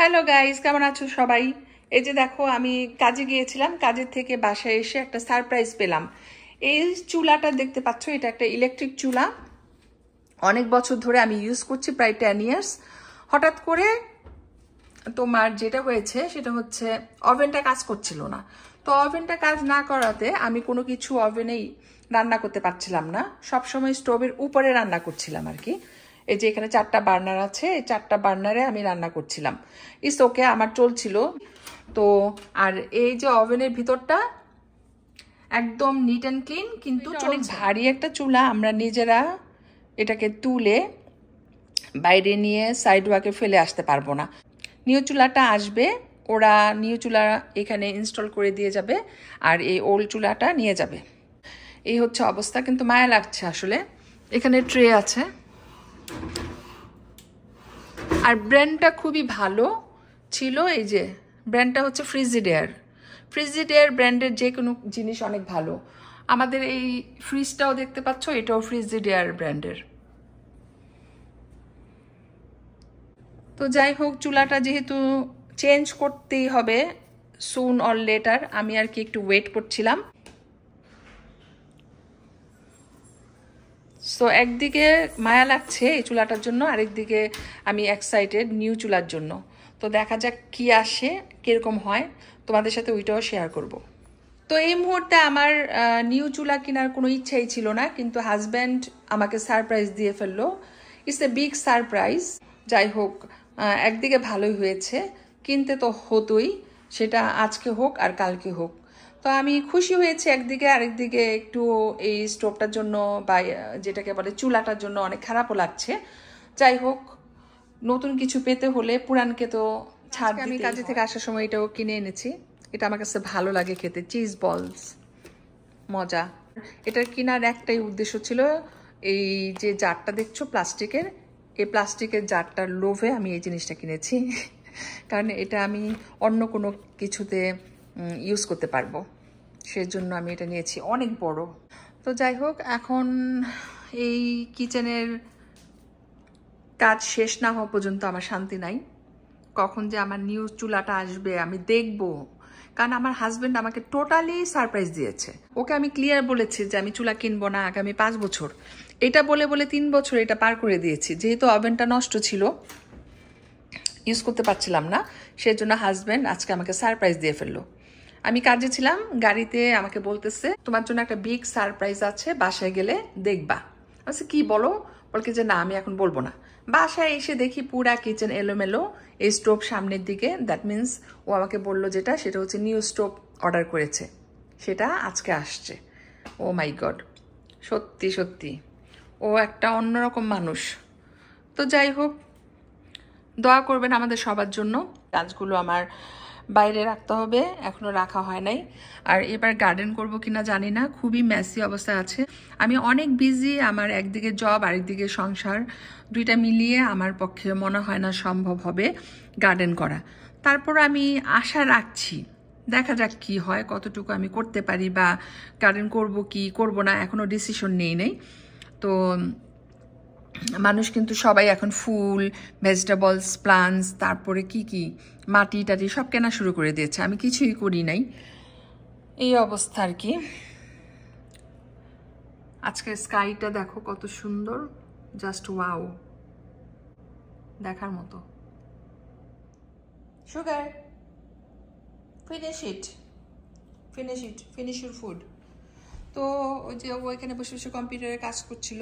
Hello guys, কেমন আছো সবাই? এই যে দেখো, আমি কাজে গিয়েছিলাম, কাজের থেকে বাসায় এসে একটা সারপ্রাইজ পেলাম। এই চুলাটা দেখতে পাচ্ছ, এটা একটা ইলেকট্রিক চুলা। অনেক বছর ধরে আমি ইউজ করছি, প্রায় 10 ইয়ার্স। হঠাৎ করে তোমার যেটা হয়েছে সেটা হচ্ছে ওভেনটা কাজ করছিল না। তো ওভেনটা কাজ না করাতে আমি কোনো কিছু ওভেনেই রান্না করতে পারছিলাম না, সবসময় স্টোভের উপরে রান্না করছিলাম আর কি। এই যে এখানে 4টা বার্নার আছে, এই 4টা বার্নারে আমি রান্না করছিলাম। ইস ওকে, আমার চলছিল। তো আর এই যে ওভেনের ভিতরটা একদম নিট অ্যান্ড ক্লিন, কিন্তু অনেক ভারী একটা চুলা। আমরা নিজেরা এটাকে তুলে বাইরে নিয়ে সাইড ওয়াকে ফেলে আসতে পারবো না। নিউ চুলাটা আসবে, ওরা নিউ চুলা এখানে ইনস্টল করে দিয়ে যাবে, আর এই ওল্ড চুলাটা নিয়ে যাবে। এই হচ্ছে অবস্থা, কিন্তু মায়া লাগছে আসলে। এখানে ট্রে আছে, আর ব্র্যান্ডটা খুবই ভালো ছিল। এই যে ব্র্যান্ডটা হচ্ছে ফ্রিজিডেয়ার। ফ্রিজিডেয়ার ব্র্যান্ডের যে কোনো জিনিস অনেক ভালো। আমাদের এই ফ্রিজটাও দেখতে পাচ্ছ, এটাও ফ্রিজিডেয়ার ব্র্যান্ডের। তো যাই হোক, চুলাটা যেহেতু চেঞ্জ করতেই হবে সুন অর লেটার, আমি আর কি একটু ওয়েট করছিলাম। সো একদিকে মায়া লাগছে এই চুলাটার জন্য, আরেকদিকে আমি এক্সাইটেড নিউ চুলার জন্য। তো দেখা যাক কি আসে, কিরকম হয়, তোমাদের সাথে ওইটাও শেয়ার করব। তো এই মুহূর্তে আমার নিউ চুলা কেনার কোনো ইচ্ছাই ছিল না, কিন্তু হাজব্যান্ড আমাকে সারপ্রাইজ দিয়ে ফেললো। It's a big surprise. যাই হোক, একদিকে ভালোই হয়েছে, কিনতে তো হতোই, সেটা আজকে হোক আর কালকে হোক। তো আমি খুশি হয়েছি একদিকে, আরেকদিকে একটু এই স্টোভটার জন্য বা যেটাকে বলে চুলাটার জন্য অনেক খারাপও লাগছে। যাই হোক, নতুন কিছু পেতে হলে পুরানকে তো ছাড় দিতেই হয়। আমি কাজে থেকে আসার সময় এটাও কিনে এনেছি। এটা আমার কাছে ভালো লাগে খেতে, চিজ বলস, মজা। এটার কেনার একটাই উদ্দেশ্য ছিল, এই যে জারটা দেখছো প্লাস্টিকের, এই প্লাস্টিকের জারটার লোভে আমি এই জিনিসটা কিনেছি। কারণ এটা আমি অন্য কোনো কিছুতে ইউজ করতে পারবো, সেজন্য আমি এটা নিয়েছি। অনেক বড়। তো যাই হোক, এখন এই কিচেনের কাজ শেষ না হওয়া পর্যন্ত আমার শান্তি নাই। কখন যে আমার নিউ চুলাটা আসবে আমি দেখব। কারণ আমার হাজবেন্ড আমাকে টোটালি সারপ্রাইজ দিয়েছে। ওকে আমি ক্লিয়ার বলেছি যে আমি চুলা কিনবো না আগামী 5 বছর। এটা বলে বলে 3 বছর এটা পার করে দিয়েছি। যেহেতু ওভেনটা নষ্ট ছিল, ইউজ করতে পারছিলাম না, সেজন্য হাজবেন্ড আজকে আমাকে সারপ্রাইজ দিয়ে ফেললো। আমি কাজে ছিলাম, গাড়িতে আমাকে বলতেছে তোমার জন্য একটা বিগ সারপ্রাইজ আছে, বাসায় গেলে দেখবা। আচ্ছা কি বলো? বলকে যে না, আমি এখন বলবো না। বাসায় এসে দেখি পুরা কিচেন এলোমেলো, এই স্টোভ সামনের দিকে। দ্যাট মিনস ও আমাকে বললো যেটা, সেটা হচ্ছে নিউ স্টোভ অর্ডার করেছে, সেটা আজকে আসছে। ও মাই গড, সত্যি সত্যি ও একটা অন্যরকম মানুষ। তো যাই হোক, দোয়া করবেন আমাদের সবার জন্য। গাছগুলো আমার বাইরে রাখতে হবে, এখনো রাখা হয় নাই। আর এবার গার্ডেন করব কিনা জানি না, খুবই মেসি অবস্থা আছে। আমি অনেক বিজি, আমার একদিকে জব আরেকদিকে সংসার, দুইটা মিলিয়ে আমার পক্ষে মনে হয় না সম্ভব হবে গার্ডেন করা। তারপর আমি আশা রাখছি, দেখা যাক কি হয়, কতটুকু আমি করতে পারি, বা গার্ডেন করব কি করব না এখনো ডিসিশন নেই নেই। তো মানুষ কিন্তু সবাই এখন ফুল, ভেজিটেবলস, প্লান্টস, তারপরে কি কি মাটি টাটি সব কেনা শুরু করে দিয়েছে। আমি কিছুই করি নাই, এই অবস্থা আর কি। আজকের স্কাইটা দেখো কত সুন্দর, জাস্ট ওয়াও, দেখার মতো। Sugar, finish your food. তো ওই যে ও এখানে বসে বসে কম্পিউটারে কাজ করছিল,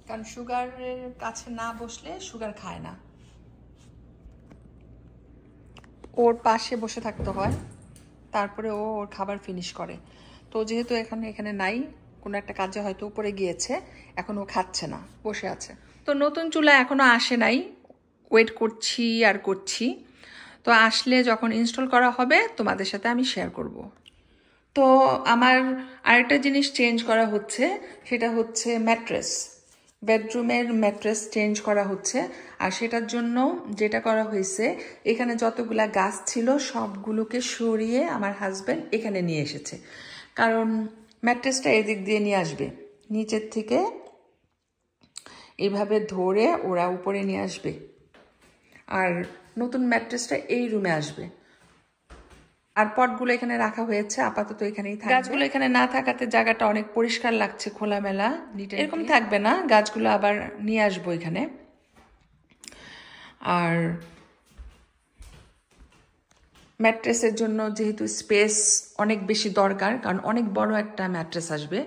কারণ সুগারের কাছে না বসলে সুগার খায় না, ওর পাশে বসে থাকতে হয়, তারপরে ও ওর খাবার ফিনিশ করে। তো যেহেতু এখানে নাই, কোনো একটা কাজে হয়তো উপরে গিয়েছে, এখন ও খাচ্ছে না, বসে আছে। তো নতুন চুলা এখনো আসে নাই, ওয়েট করছি আর করছি। তো আসলে যখন ইনস্টল করা হবে তোমাদের সাথে আমি শেয়ার করব। তো আমার আরেকটা জিনিস চেঞ্জ করা হচ্ছে, সেটা হচ্ছে ম্যাট্রেস। বেডরুমের ম্যাট্রেস চেঞ্জ করা হচ্ছে, আর সেটার জন্য যেটা করা হয়েছে, এখানে যতগুলা গাছ ছিল সবগুলোকে সরিয়ে আমার হাজব্যান্ড এখানে নিয়ে এসেছে। কারণ ম্যাট্রেসটা এদিক দিয়ে নিয়ে আসবে, নিচের থেকে এইভাবে ধরে ওরা উপরে নিয়ে আসবে। আর নতুন ম্যাট্রেসটা এই রুমে আসবে। আর পটগুলো এখানে রাখা হয়েছে, আপাতত এখানেই থাকবে। গাছগুলো এখানে না থাকাতে জায়গাটা অনেক পরিষ্কার লাগছে, খোলামেলা। এরকম থাকবে না, গাছগুলো আবার নিয়ে আসবো এখানে। আর ম্যাট্রেসের জন্য যেহেতু স্পেস অনেক বেশি দরকার, কারণ অনেক বড় একটা ম্যাট্রেস আসবে,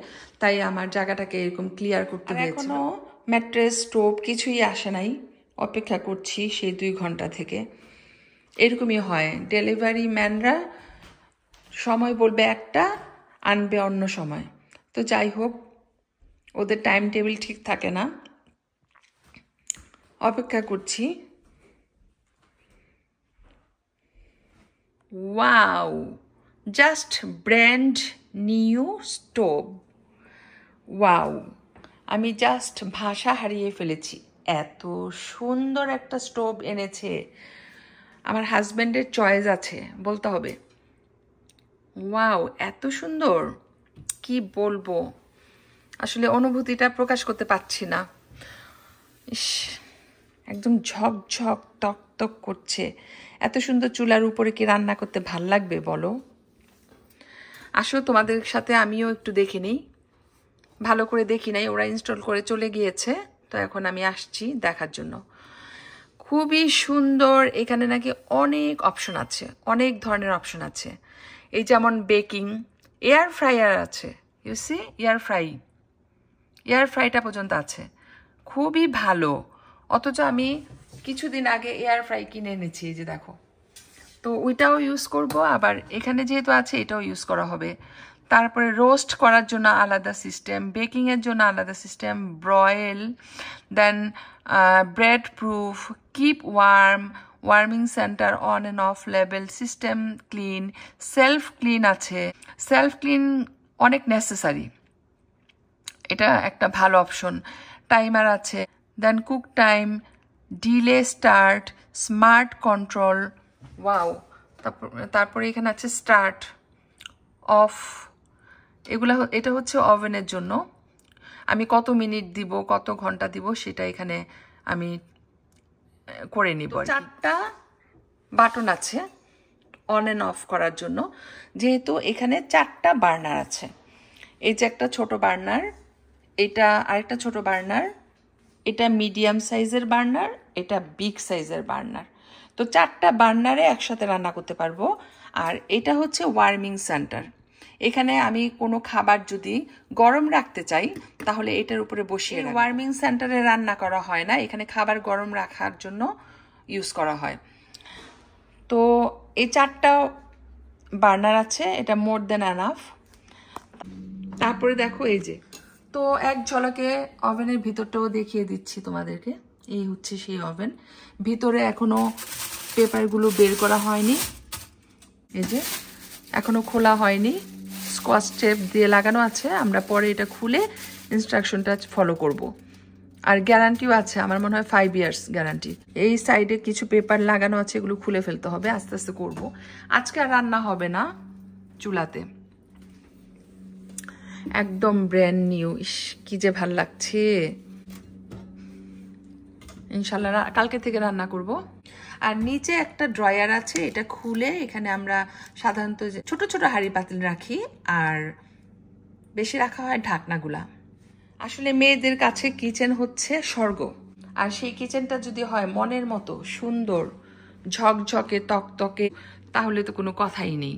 তাই আমার জায়গাটাকে এরকম ক্লিয়ার করতে হয়েছিল। এখনো ম্যাট্রেস, স্টোভ কিছুই আসে নাই, অপেক্ষা করছি সেই 2 ঘন্টা থেকে। এরকমই হয়, ডেলিভারি ম্যানরা সময় বলবে একটা, আনবে অন্য সময়। তো যাই হোক, ওদের টাইম টেবিল ঠিক থাকে না, অপেক্ষা করছি। Wow, just brand new stove. Wow, আমি জাস্ট ভাষা হারিয়ে ফেলেছি, এত সুন্দর একটা স্টোভ এনেছে। আমার হাজব্যান্ডের চয়েস আছে বলতে হবে। ওয়াও, এত সুন্দর, কি বলবো, আসলে অনুভূতিটা প্রকাশ করতে পারছি না। ইস, একদম ঝকঝক তকতক করছে। এত সুন্দর চুলার উপরে কি রান্না করতে ভাল লাগবে বলো? আসো তোমাদের সাথে আমিও একটু দেখে নিই, ভালো করে দেখি নাই, ওরা ইনস্টল করে চলে গিয়েছে, তো এখন আমি আসছি দেখার জন্য। খুবই সুন্দর, এখানে নাকি অনেক অপশন আছে, অনেক ধরনের অপশন আছে। এই যেমন বেকিং, এয়ার ফ্রায়ার আছে, ইউসি এয়ার ফ্রাইটা পর্যন্ত আছে, খুবই ভালো। অথচ আমি কিছুদিন আগে এয়ার ফ্রাই কিনে এনেছি, এই যে দেখো। তো ওইটাও ইউজ করব, আবার এখানে যেহেতু আছে এটাও ইউজ করা হবে। তারপরে রোস্ট করার জন্য আলাদা সিস্টেম, বেকিংয়ের জন্য আলাদা system, broil, then bread proof, keep warming centre, on and off level, system clean, self clean আছে। সেলফ ক্লিন অনেক নেসেসারি, এটা একটা ভালো অপশন। টাইমার আছে, then cook time, delay start, smart control. Wow, তারপরে এখানে আছে স্টার্ট অফ, এটা হচ্ছে ওভেনের জন্য। আমি কত মিনিট দিব, কত ঘন্টা দিব, সেটা এখানে আমি করে নিব। 4টা বাটন আছে অন অ্যান্ড অফ করার জন্য, যেহেতু এখানে 4টা বার্নার আছে। এই যে একটা ছোট বার্নার, এটা আরেকটা ছোট বার্নার, এটা মিডিয়াম সাইজের বার্নার, এটা বিগ সাইজের বার্নার। তো 4টা বার্নারে একসাথে রান্না করতে পারবো। আর এটা হচ্ছে ওয়ার্মিং সেন্টার, এখানে আমি কোনো খাবার যদি গরম রাখতে চাই তাহলে এটার উপরে বসিয়ে রাখি। ওয়ার্মিং সেন্টারে রান্না করা হয় না, এখানে খাবার গরম রাখার জন্য ইউজ করা হয়। তো এই 4টা বার্নার আছে, এটা মোর দেন এনাফ। তারপরে দেখো এই যে, তো এক ঝলকে ওভেনের ভিতরটাও দেখিয়ে দিচ্ছি তোমাদেরকে। এই হচ্ছে সেই ওভেন, ভিতরে এখনো পেপারগুলো বের করা হয়নি, এই যে এখনো খোলা হয়নি, স্কচ টেপ দিয়ে লাগানো আছে। আমরা পরে এটা খুলে ইনস্ট্রাকশনটা ফলো করব। আর গ্যারান্টিও আছে, আমার মনে হয় 5 ইয়ার্স গ্যারান্টি। এই সাইডে কিছু পেপার লাগানো আছে, এগুলো খুলে ফেলতে হবে, আস্তে আস্তে করব। আজকে আর রান্না হবে না চুলাতে, একদম ব্র্যান্ড নিউ। ইস, কি যে ভাল লাগছে। ইনশাল্লাহ কালকে থেকে রান্না করব। আর নিচে একটা ড্রয়ার আছে, এটা খুলে এখানে আমরা সাধারণত ছোট ছোট হাঁড়ি পাতিল রাখি, আর বেশি রাখা হয় ঢাকনাগুলা। আসলে মেয়েদের কাছে কিচেন হচ্ছে স্বর্গ, আর সেই কিচেনটা যদি হয় মনের মতো সুন্দর, ঝকঝকে তকতকে, তাহলে তো কোনো কথাই নেই।